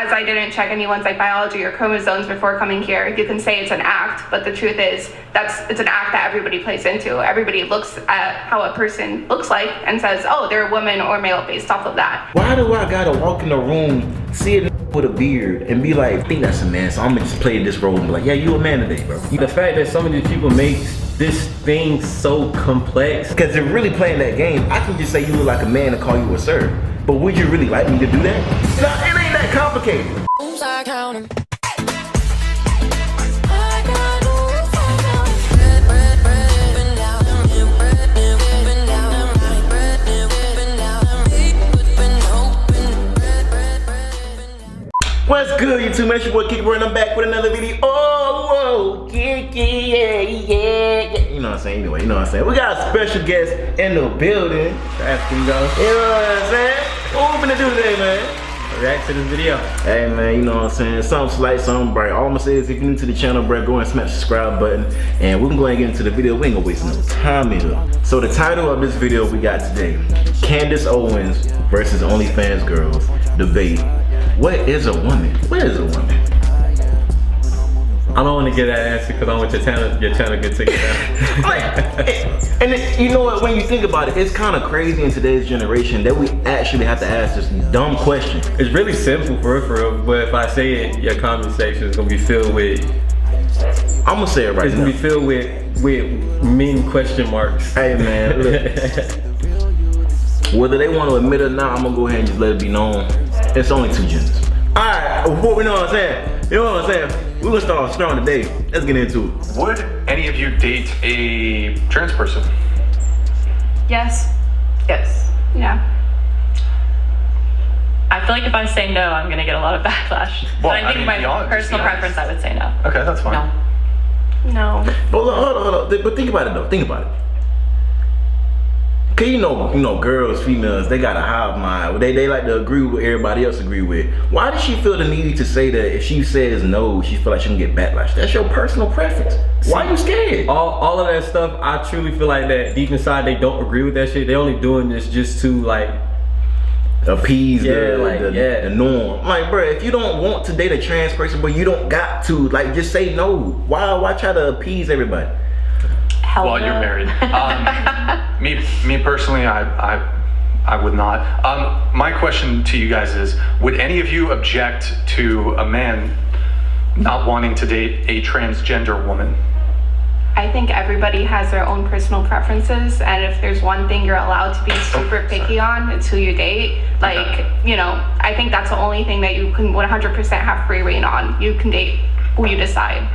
as I didn't check anyone's like biology or chromosomes before coming here, you can say it's an act, but the truth is it's an act that everybody plays into. Everybody looks at how a person looks like and says, oh, they're a woman or male based off of that. Why do I gotta walk in the room, see a with a beard, and be like, I think that's a man, so I'm gonna just play this role and be like, yeah, you a man today, bro. The fact that some of these people make this thing so complex. Because they're really playing that game. I can just say you look like a man and call you a sir. But would you really like me to do that? No, it ain't that complicated. What's good, YouTube? Man, it's your boy Kick Boy, and I'm back with another video. Oh, whoa, yeah. You know what I'm saying? Anyway, you know what I'm saying? We got a special guest in the building. Asking though. You know what I'm saying? What we gonna do today, man? React to this video. Hey, man, you know what I'm saying? Something slight, something bright. All I'm gonna say is if you're new to the channel, bro, go and smash the subscribe button. And we're gonna go ahead and get into the video. We ain't gonna waste no time either. So the title of this video we got today, Candace Owens versus OnlyFans girls debate. What is a woman? What is a woman? I don't want to get that answer because I want your channel to get together. And you know what, when you think about it, it's kind of crazy in today's generation that we actually have to ask this dumb question. It's really simple for real, but if I say it, your comment section is gonna be filled with, I'm gonna say it right now. It's gonna be filled with mean question marks. Hey man, look. Whether they want to admit it or not, I'm gonna go ahead and just let it be known. It's only two genders. Alright, you know what I'm saying? You know what I'm saying? We're gonna start strong today. Let's get into it. Would any of you date a trans person? Yes. Yes. Yeah. I feel like if I say no, I'm gonna get a lot of backlash. Well, but I think my personal preference, I would say no. Okay, that's fine. No. But look, hold on. But think about it though. Think about it. Cause you know, girls, females, they got a hive mind. They like to agree with what everybody else agree with. Why does she feel the need to say that if she says no, she feel like she can get backlash? That's your personal preference. Why are you scared? All of that stuff, I truly feel like that deep inside they don't agree with that shit. They only doing this just to like appease the norm. Like, bro, if you don't want to date a trans person, but you don't got to, like, just say no. Why try to appease everybody? Well, you're married. Me personally, I would not. My question to you guys is, would any of you object to a man not wanting to date a transgender woman? I think everybody has their own personal preferences, and if there's one thing you're allowed to be super picky on, it's who you date. Like, you know, I think that's the only thing that you can 100% have free reign on. You can date who you decide.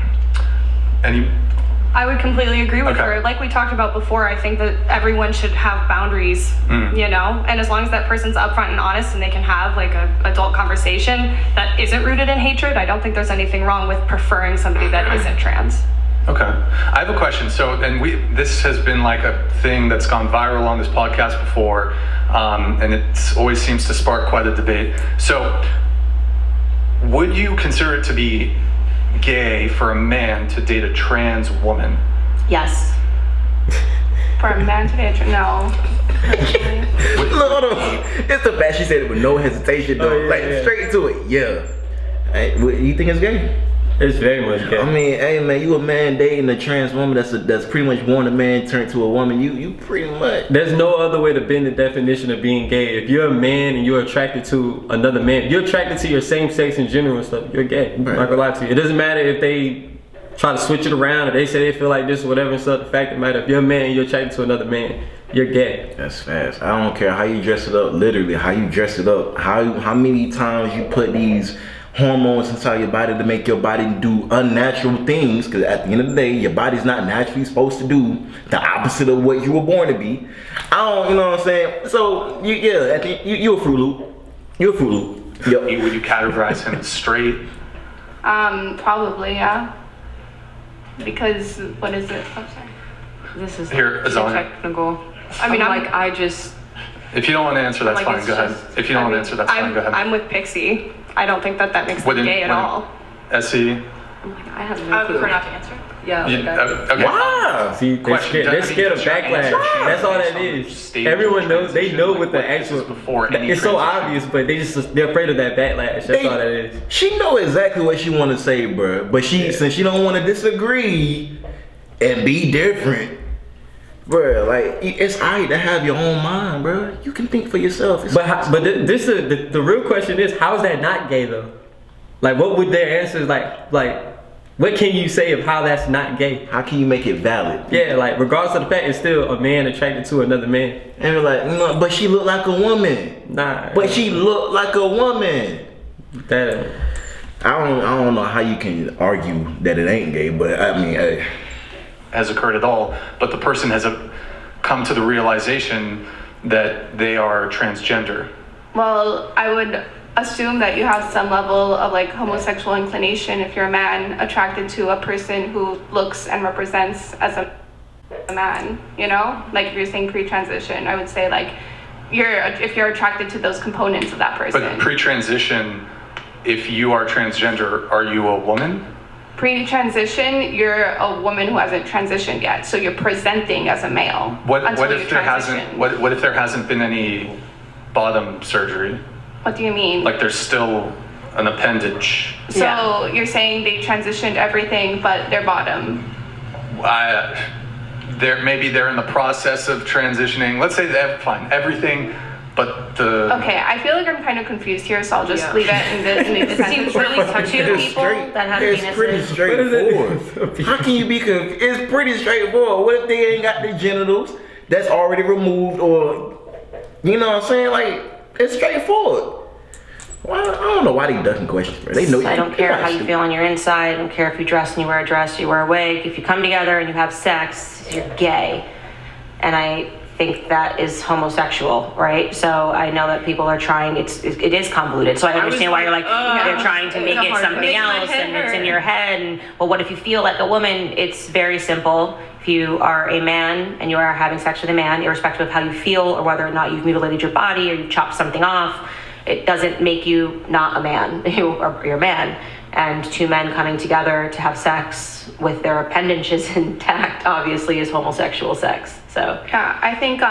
I would completely agree with her. Like we talked about before, I think that everyone should have boundaries, you know? And as long as that person's upfront and honest and they can have like a adult conversation that isn't rooted in hatred, I don't think there's anything wrong with preferring somebody that isn't trans. Okay, I have a question. So, this has been like a thing that's gone viral on this podcast before, and it always seems to spark quite a debate. So, would you consider it to be gay for a man to date a trans woman? Yes. For a man to date no. Look, hold on. It's the fact she said it with no hesitation though. Straight to it. Yeah. Hey, you think it's gay? It's very much gay. I mean, hey man, you a man dating a trans woman that's pretty much born a man turned to a woman. You pretty much. There's no other way to bend the definition of being gay. If you're a man and you're attracted to another man, you're attracted to your same sex in general and stuff, you're gay. I'm not gonna lie to you. It doesn't matter if they try to switch it around or they say they feel like this or whatever and stuff. The fact of the matter, if you're a man and you're attracted to another man, you're gay. That's fast. I don't care how you dress it up, literally, how you dress it up, how many times you put these hormones inside your body to make your body do unnatural things, because at the end of the day, your body's not naturally supposed to do the opposite of what you were born to be. I don't, you know what I'm saying? So, I think you're a Fruit Loop. You're a Fruit Loop. Yep. Would you categorize him as straight? Probably, yeah. Because, what is it? I'm sorry. This is technical. I mean, I just... If you don't want to answer, that's fine. Go ahead. If you don't want to answer, that's fine. Go ahead. I'm with Pixie. I don't think that makes them gay at all. SE? I have no clue. I prefer not to answer. Yeah. Okay. Why? See, they're Question, scared, they're scared of Did you backlash. answer That's all that based on is. stage Everyone knows, they know transition, what the like, this is actual, before any it's so transition. obvious, but they're afraid of that backlash. That's all that is. She know exactly what she want to say, bro. But since she don't want to disagree and be different, bro, like it's alright to have your own mind, bro. You can think for yourself. It's The real question is, how is that not gay though? Like, what would their answers like? What can you say of how that's not gay? how can you make it valid? Yeah, like regardless of the fact, it's still a man attracted to another man. And we're like, no, but she look like a woman. Nah. But she look like a woman. That. I don't know how you can argue that it ain't gay, but I mean, has occurred at all, but the person has come to the realization that they are transgender. Well, I would assume that you have some level of like homosexual inclination if you're a man attracted to a person who looks and represents as a man, you know? Like if you're saying pre-transition, I would say like if you're attracted to those components of that person. But pre-transition, if you are transgender, are you a woman? Pre-transition, you're a woman who hasn't transitioned yet, so you're presenting as a male. What until if you there transition. hasn't? What if there hasn't been any bottom surgery? What do you mean? Like there's still an appendage. So you're saying they transitioned everything but their bottom. Maybe they're in the process of transitioning. Let's say they have everything, but the. Okay, I feel like I'm kind of confused here, so I'll just leave it in the It seems really touchy to it's people that have it's pretty penises. straightforward. How can you be confused? It's pretty straightforward. What if they ain't got the genitals that's already removed, or you know what I'm saying? Like it's straightforward. Well, I don't know why they ducking questions, bro. They know. I don't care how you feel on your inside. I don't care if you dress and you wear a dress, you wear a wig. If you come together and you have sex, you're gay. And I think that is homosexual, right? So I know that people are trying, it is convoluted. So I understand why you're like, they're trying to make it something else and it's in your head. And well, what if you feel like a woman? It's very simple. If you are a man and you are having sex with a man, irrespective of how you feel or whether or not you've mutilated your body or you've chopped something off, it doesn't make you not a man. You're a man. And two men coming together to have sex with their appendages intact obviously is homosexual sex. So Yeah, I think,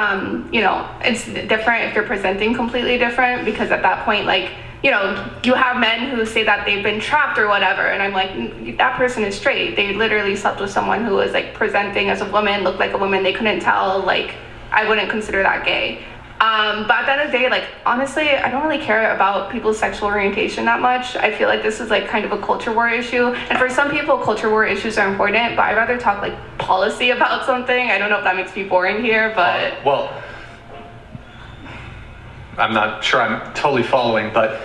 it's different if you're presenting completely different, because at that point, like, you have men who say that they've been trapped or whatever, and I'm like, that person is straight. They literally slept with someone who was like presenting as a woman, looked like a woman, they couldn't tell, like, I wouldn't consider that gay. But at the end of the day, like, honestly, I don't really care about people's sexual orientation that much. I feel like this is like kind of a culture war issue. And for some people, culture war issues are important, but I'd rather talk like policy about something. I don't know if that makes me boring here, but... Well, I'm not sure I'm totally following, but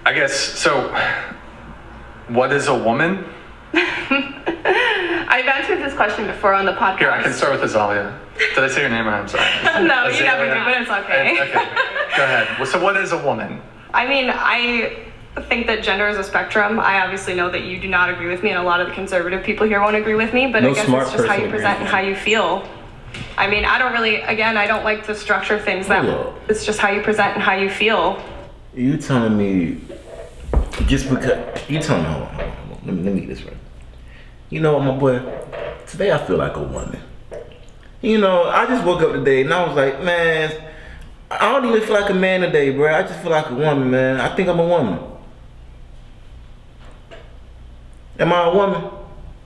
I guess, so what is a woman? I've answered this question before on the podcast. Here, I can start with Azalea. Did I say your name right? I'm sorry. No, you Azalea? never do, but it's okay. Okay, go ahead. Well, so what is a woman? I mean, I think that gender is a spectrum. I obviously know that you do not agree with me, and a lot of the conservative people here won't agree with me, but No I guess smart it's just how person you present and agrees. how you feel. I mean, I don't like to structure things that Hold up. it's just how you present and how you feel. You telling me just because you telling me? Hold on. Let me get this right. You know what, my boy? Today I feel like a woman. I just woke up today and I was like, man, I don't even feel like a man today, bro. I just feel like a woman, man. I think I'm a woman. Am I a woman?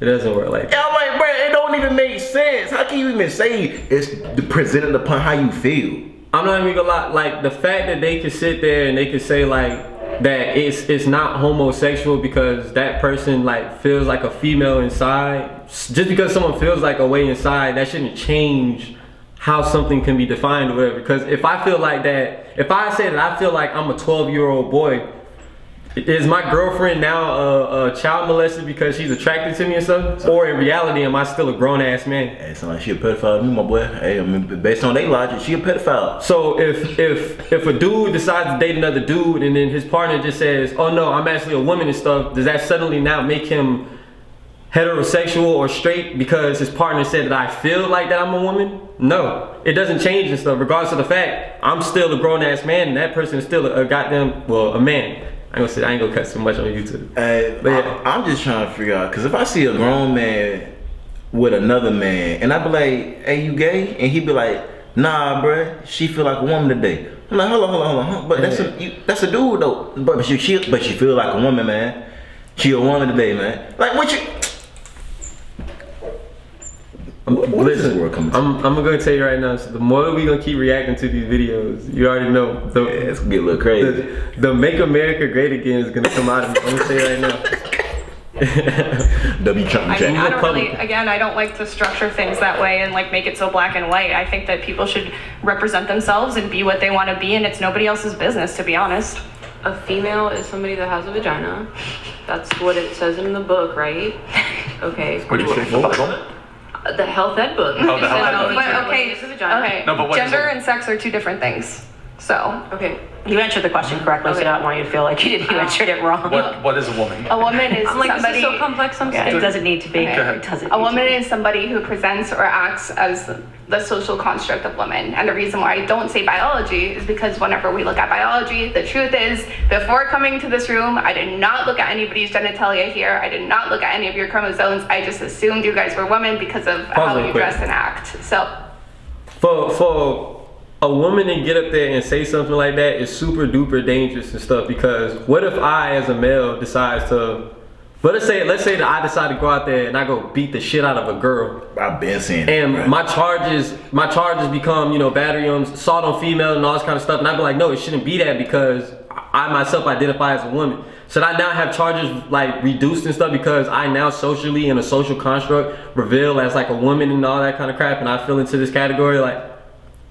It doesn't work like that. Yeah, I'm like, bro, it don't even make sense. How can you even say it's presented upon how you feel? I'm not even gonna lie, like the fact that they can sit there and they can say like that it's not homosexual because that person like feels like a female inside. Just because someone feels like a way inside, that shouldn't change how something can be defined or whatever. Because if I feel like that, if I say that I feel like I'm a 12-year-old boy, is my girlfriend now a child molested because she's attracted to me and stuff? Or in reality, am I still a grown ass man? Hey, it sound like she a pedophile to me, my boy. Hey, I mean, based on their logic, she a pedophile. So if a dude decides to date another dude and then his partner just says, oh no, I'm actually a woman and stuff, does that suddenly now make him heterosexual or straight because his partner said that I feel like that I'm a woman? No, it doesn't change and stuff. Regardless of the fact, I'm still a grown ass man and that person is still a man. I ain't gonna cut too much on YouTube. But yeah. I'm just trying to figure out, because if I see a grown man with another man, and I be like, hey, you gay? And he be like, nah, bruh, she feel like a woman today. I'm like, hold on. But that's a dude though. But she feel like a woman, man. She a woman today, man. Like, what you? Listen, I'm gonna tell you right now. So the more we gonna keep reacting to these videos, you already know. It's gonna get a little crazy. The "Make America Great Again" is gonna come out of me. I'm gonna say it right now. I don't like to structure things that way and like make it so black and white. I think that people should represent themselves and be what they want to be, and it's nobody else's business, to be honest. A female is somebody that has a vagina. That's what it says in the book, right? Okay. What did you say? The Bible? The health ed book. Oh, the health ed book. But okay. No, but what gender and sex are two different things. So. Okay. You answered the question correctly, so I don't want you to feel like you answered it wrong. What is a woman? A woman is I'm like, somebody. this is so complex. I'm Yeah, it doesn't need to be. Okay. It doesn't. A woman is somebody who presents or acts as the social construct of women. And the reason why I don't say biology is because whenever we look at biology, the truth is, before coming to this room, I did not look at anybody's genitalia here. I did not look at any of your chromosomes. I just assumed you guys were women because of how you dress and act. So, for a woman to get up there and say something like that is super duper dangerous and stuff, because what if I as a male decides to, but let's say that I decide to go out there and I go beat the shit out of a girl. I've been saying and that, right? my charges become, battery on assault on female and all this kind of stuff, and I'd be like, no, it shouldn't be that, because I myself identify as a woman. Should I now have charges like reduced and stuff because I now socially in a social construct reveal as like a woman and all that kind of crap, and I feel into this category like?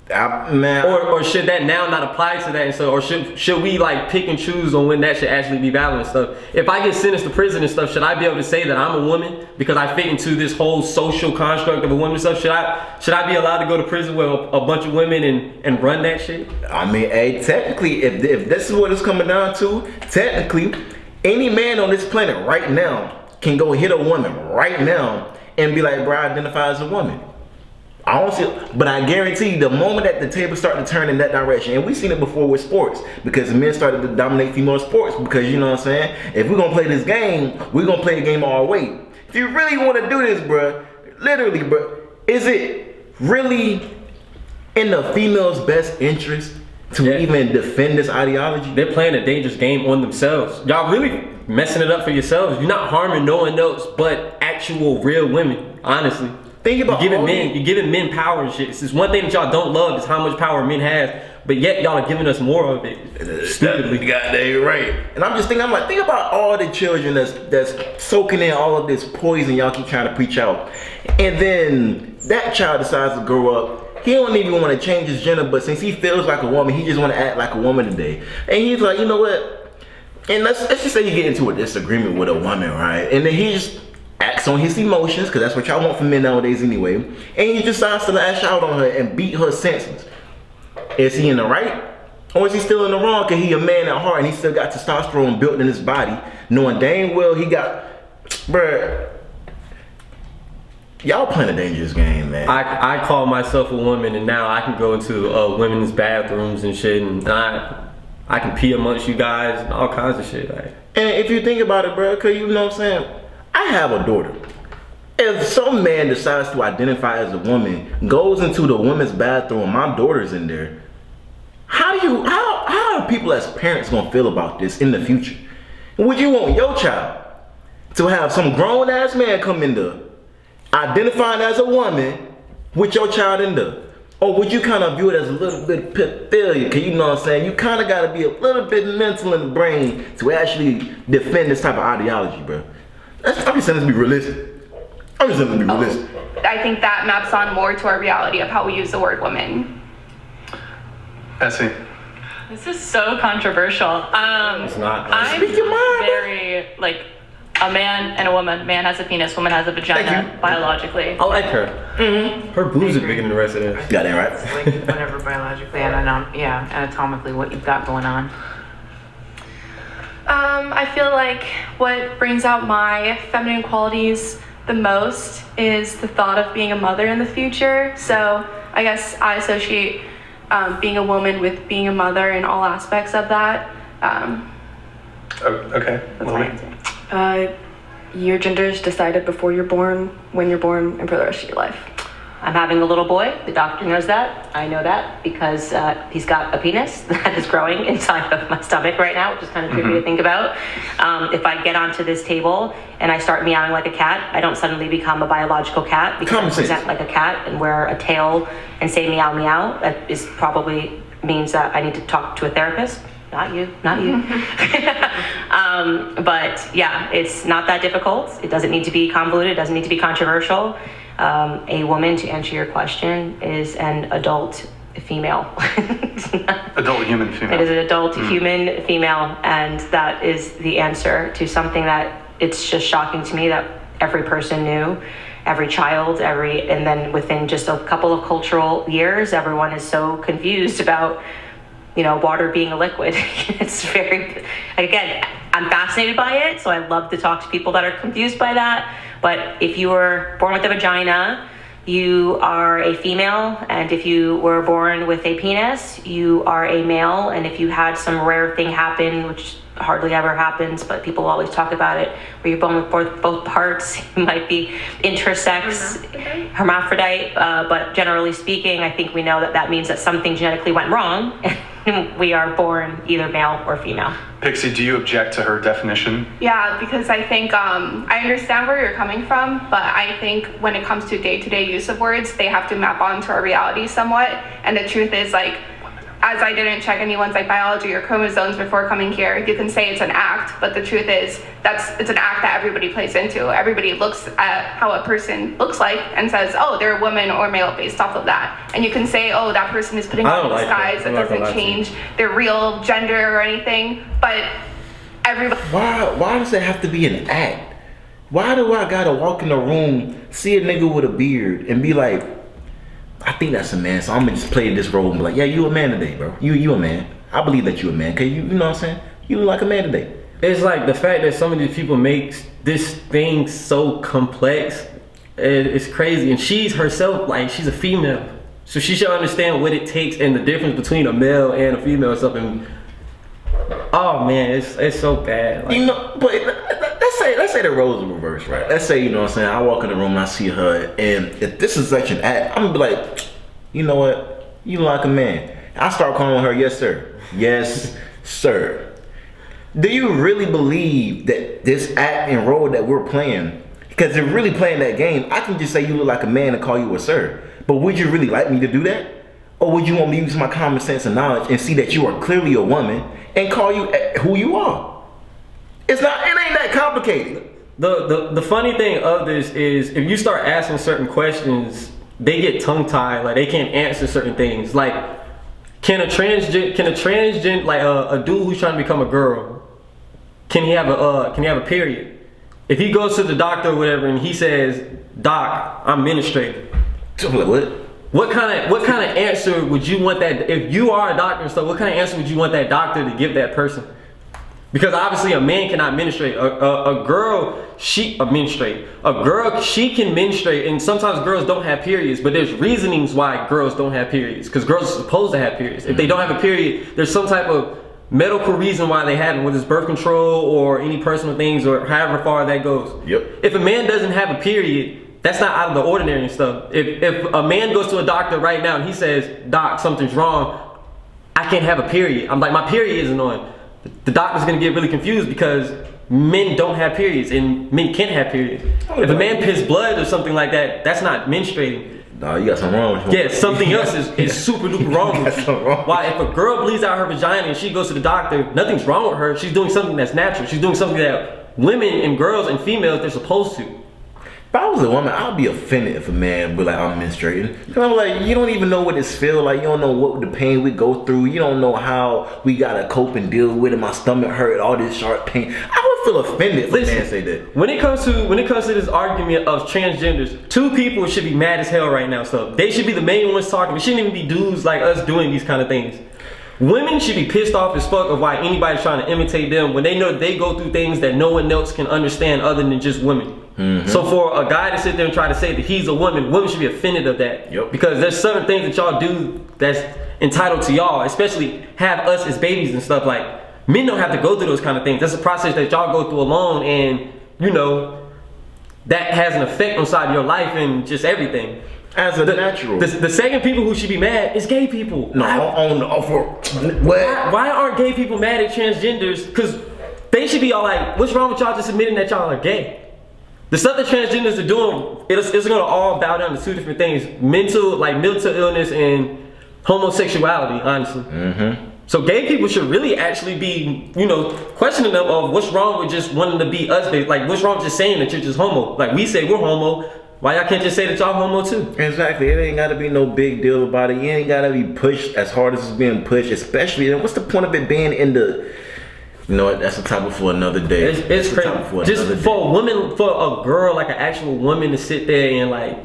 Or should that now not apply to that, and so, or should we like pick and choose on when that should actually be valid and stuff? If I get sentenced to prison and stuff, should I be able to say that I'm a woman because I fit into this whole social construct of a woman and stuff? Should I be allowed to go to prison with a bunch of women and run that shit? I mean, hey, technically, if this is what it's coming down to, technically, any man on this planet right now can go hit a woman right now and be like, bro, I identify as a woman. I don't see, but I guarantee you, the moment that the tables start to turn in that direction, and we've seen it before with sports, because men started to dominate female sports, because you know what I'm saying? If we're gonna play this game, we're gonna play the game all way. If you really wanna do this, bruh, literally, bruh, is it really in the female's best interest to even defend this ideology? They're playing a dangerous game on themselves. Y'all really messing it up for yourselves. You're not harming no one else but actual real women, honestly. Think about you're giving men power and shit. It's this one thing that y'all don't love is how much power men have, but yet y'all are giving us more of it. Stupidly. Goddamn right. And I'm just thinking, think about all the children that's soaking in all of this poison y'all keep trying to preach out. And then that child decides to grow up. He don't even want to change his gender, but since he feels like a woman, he just want to act like a woman today. And he's like, you know what? And let's just say you get into a disagreement with a woman, right? And then he just acts on his emotions, because that's what y'all want from men nowadays anyway, and he decides to lash out on her and beat her senseless. Is he in the right, or is he still in the wrong? Because he a man at heart and he still got testosterone built in his body, knowing dang well he got, bruh, y'all playing a dangerous game, man. I call myself a woman, and now I can go into women's bathrooms and shit, and I can pee amongst you guys and all kinds of shit. Like. And if you think about it, bruh, because you know what I'm saying, I have a daughter. If some man decides to identify as a woman, goes into the women's bathroom, my daughter's in there, how are people as parents gonna feel about this in the future? Would you want your child to have some grown ass man come in there, identifying as a woman, with your child in there? Or would you kind of view it as a little bit pedophilia? Cause you know what I'm saying, you kind of gotta be a little bit mental in the brain to actually defend this type of ideology, bro. I'm just saying to be realistic. I think that maps on more to our reality of how we use the word woman. Essie. This is so controversial. It's not. I'm very, a man and a woman. Man has a penis, woman has a vagina, biologically. I like her. Mm-hmm. Her boobs are bigger than the rest of them. Got that right. Like whatever biologically and anatomically what you've got going on. I feel like what brings out my feminine qualities the most is the thought of being a mother in the future. So I guess I associate being a woman with being a mother in all aspects of that. Okay. That's my answer. Your gender is decided before you're born, when you're born, and for the rest of your life. I'm having a little boy. The doctor knows that. I know that because he's got a penis that is growing inside of my stomach right now, which is kind of trippy to think about. If I get onto this table and I start meowing like a cat, I don't suddenly become a biological cat because I present like a cat and wear a tail and say meow meow. That is probably means that I need to talk to a therapist. Not you. But yeah, it's not that difficult. It doesn't need to be convoluted. It doesn't need to be controversial. A woman, to answer your question, is an adult female. Adult human female. It is an adult human female, and that is the answer to something that it's just shocking to me that every person knew, every child, and then within just a couple of cultural years, everyone is so confused about water being a liquid. It's very, again, I'm fascinated by it, so I love to talk to people that are confused by that. But if you were born with a vagina, you are a female, and if you were born with a penis, you are a male, and if you had some rare thing happen, which hardly ever happens, but people always talk about it, where you're born with both parts, you might be intersex, hermaphrodite, but generally speaking, I think we know that means that something genetically went wrong, and we are born either male or female. Pixie, do you object to her definition? Yeah, because I think I understand where you're coming from, but I think when it comes to day-to-day use of words, they have to map onto our reality somewhat. And the truth is, as I didn't check anyone's biology or chromosomes before coming here, you can say it's an act, but the truth is it's an act that everybody plays into. Everybody looks at how a person looks like and says, oh, they're a woman or male based off of that. And you can say, oh, that person is putting on a disguise. It doesn't change their real gender or anything, but everybody. Why does it have to be an act? Why do I gotta walk in the room, see a nigga with a beard, and be like, I think that's a man, so I'm gonna just play this role and be like, yeah, you a man today, bro. You a man. I believe that you a man, cause you know what I'm saying? You look like a man today. It's like the fact that some of these people make this thing so complex, it's crazy. And she's herself, she's a female. So she should understand what it takes and the difference between a male and a female or something. Oh man, it's so bad. But let's say the roles are reversed, right? Let's say, I walk in the room and I see her, and if this is such an act, I'm gonna be like, you know what? You look like a man. I start calling her, yes sir. Yes, sir. Do you really believe that this act and role that we're playing, because they're really playing that game, I can just say you look like a man and call you a sir. But would you really like me to do that? Or would you want me to use my common sense and knowledge and see that you are clearly a woman and call you who you are? It ain't that complicated. The funny thing of this is if you start asking certain questions, they get tongue tied, they can't answer certain things. Can a transgender, a dude who's trying to become a girl, can he have a period? If he goes to the doctor or whatever and he says, Doc, I'm menstruating. What kind of answer would you want that, if you are a doctor and stuff, what kind of answer would you want that doctor to give that person? Because obviously a man cannot menstruate. A girl, she can menstruate, and sometimes girls don't have periods, but there's reasonings why girls don't have periods, because girls are supposed to have periods. If they don't have a period, there's some type of medical reason why they have it, whether it's birth control or any personal things or however far that goes. Yep. If a man doesn't have a period, that's not out of the ordinary and stuff. If a man goes to a doctor right now and he says, Doc, something's wrong, I can't have a period. I'm like, my period isn't on. The doctor's gonna get really confused because men don't have periods and men can't have periods. If a man piss blood or something like that, that's not menstruating. No, you got something wrong with you. Yeah, something else is super duper wrong with you. Why, if a girl bleeds out her vagina and she goes to the doctor, nothing's wrong with her. She's doing something that's natural. She's doing something that women and girls and females, they're supposed to. If I was a woman, I'd be offended if a man be like, I'm menstruating. Because I'm like, you don't even know what this feels like. You don't know what the pain we go through. You don't know how we gotta cope and deal with it. My stomach hurt, all this sharp pain. I would feel offended if a man say that. When it comes to this argument of transgenders, two people should be mad as hell right now. So they should be the main ones talking. It shouldn't even be dudes like us doing these kind of things. Women should be pissed off as fuck of why anybody's trying to imitate them when they know they go through things that no one else can understand other than just women. Mm-hmm. So for a guy to sit there and try to say that he's a woman, women should be offended of that. Yep. Because there's certain things that y'all do that's entitled to y'all, especially have us as babies and stuff. Like, men don't have to go through those kind of things. That's a process that y'all go through alone, and you know that has an effect inside your life and just everything. As a natural. The second people who should be mad is gay people. No, Why aren't gay people mad at transgenders? Because they should be all like, what's wrong with y'all just admitting that y'all are gay? The stuff that transgenders are doing, it's going to all bow down to two different things. Mental illness and homosexuality, honestly. Mm-hmm. So gay people should really actually be, you know, questioning them of what's wrong with just wanting to be us. Like, what's wrong with just saying that you're just homo? Like, we say we're homo. Why y'all can't just say that y'all homo too? Exactly. It ain't got to be no big deal about it. You ain't got to be pushed as hard as it's being pushed, especially. And what's the point of it being in the... You know what? That's a topic for another day. It's crazy. Just for a woman, for a girl, like an actual woman to sit there and like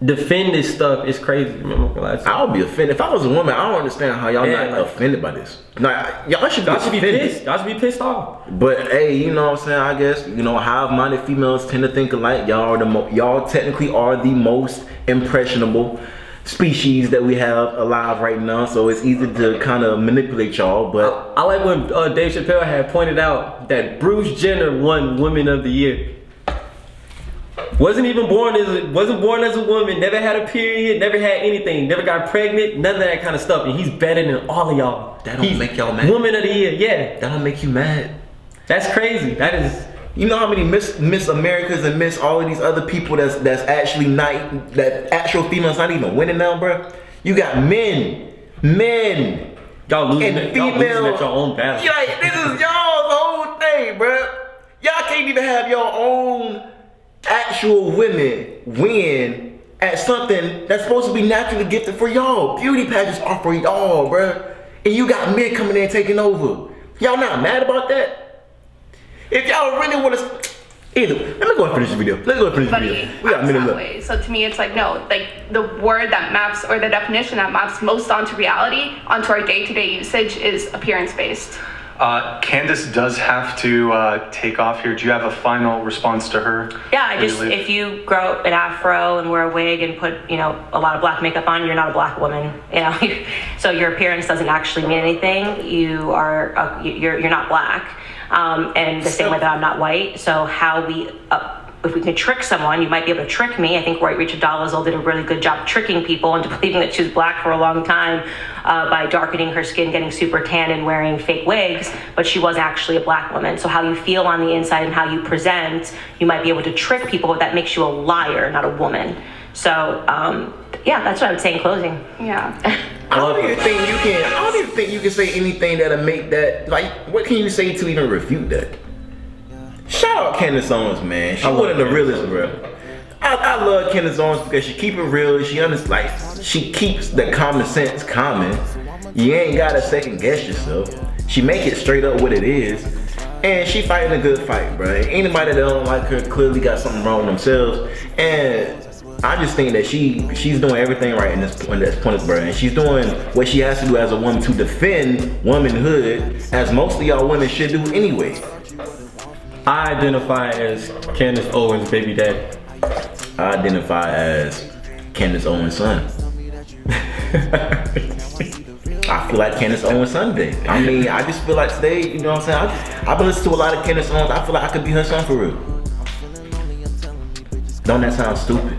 defend this stuff is crazy. I'll be offended. If I was a woman, I don't understand how y'all not offended by this. Like, y'all should be pissed. Y'all should be pissed off. But hey, you know what I'm saying? I guess, you know, hive-minded females tend to think alike. Y'all technically are the most impressionable species that we have alive right now, so it's easy to kind of manipulate y'all. But I like when Dave Chappelle had pointed out that Bruce Jenner won Woman of the Year. Wasn't born as a woman, never had a period, never had anything, never got pregnant, none of that kind of stuff, and he's better than all of y'all. That don't make y'all mad. Woman of the Year, yeah. That don't make you mad. That's crazy. That is. You know how many Miss Americas and Miss all of these other people that's actually not, that actual females not even winning now, bro? You got men, y'all losing and females. Y'all losing at your own battle. Like, this is y'all's whole thing, bro. Y'all can't even have your own actual women win at something that's supposed to be naturally gifted for y'all. Beauty pageants are for y'all, bro. And you got men coming in taking over. Y'all not mad about that? If y'all really want to, let me go and finish the video. We got a minute left. So to me, it's like, no, like the word that maps, or the definition that maps most onto reality, onto our day-to-day usage, is appearance-based. Candace does have to take off here. Do you have a final response to her? Yeah, if you grow an afro and wear a wig and put, you know, a lot of black makeup on, you're not a black woman, you know. So your appearance doesn't actually mean anything. You're not black. And the same way that I'm not white. So if we can trick someone, you might be able to trick me. I think White Rachel Dolezal did a really good job tricking people into believing that she was black for a long time by darkening her skin, getting super tan, and wearing fake wigs, but she was actually a black woman. So how you feel on the inside and how you present, you might be able to trick people, but that makes you a liar, not a woman. So, yeah, that's what I would say in closing. Yeah. I don't even think you can say anything that'll make that, like, what can you say to even refute that? Shout out Candace Owens, man. She one of the realest, bro. I love Candace Owens because she keep it real. She keeps the common sense common. You ain't gotta second guess yourself. She make it straight up what it is. And she fighting a good fight, bro. Anybody that don't like her clearly got something wrong with themselves. And I just think that she's doing everything right in this point, bro. And she's doing what she has to do as a woman to defend womanhood, as most of y'all women should do anyway. I identify as Candace Owens' baby daddy. I identify as Candace Owens' son. I feel like Candace Owens' son today. I mean, I just feel like today, you know what I'm saying? I've been listening to a lot of Candace Owens. I feel like I could be her son for real. Don't that sound stupid?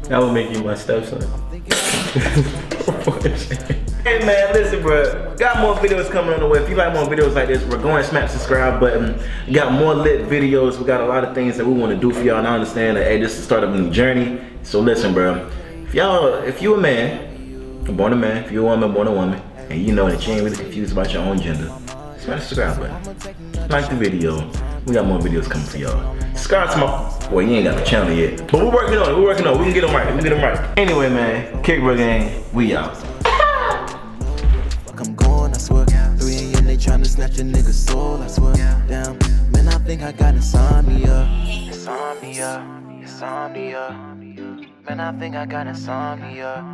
That would make you my stepson. Hey man, listen, bro. Got more videos coming on the way. If you like more videos like this, we're going to smack the subscribe button. We got more lit videos. We got a lot of things that we want to do for y'all. And I understand that, hey, this is the start of a new journey. So listen, bro. If you a man, born a man. If you a woman, born a woman, and you know that you ain't really confused about your own gender, smack the subscribe button. Like the video. We got more videos coming for y'all. Subscribe to my... Well, you ain't got a channel yet. But we're working on it. We can get them right. Anyway, man. Kickbro gang, we out. I'm going, I swear. 3 a.m. they tryna snatch a nigga's soul, I swear. Damn, man, I think I got insomnia. Man, I think I got insomnia.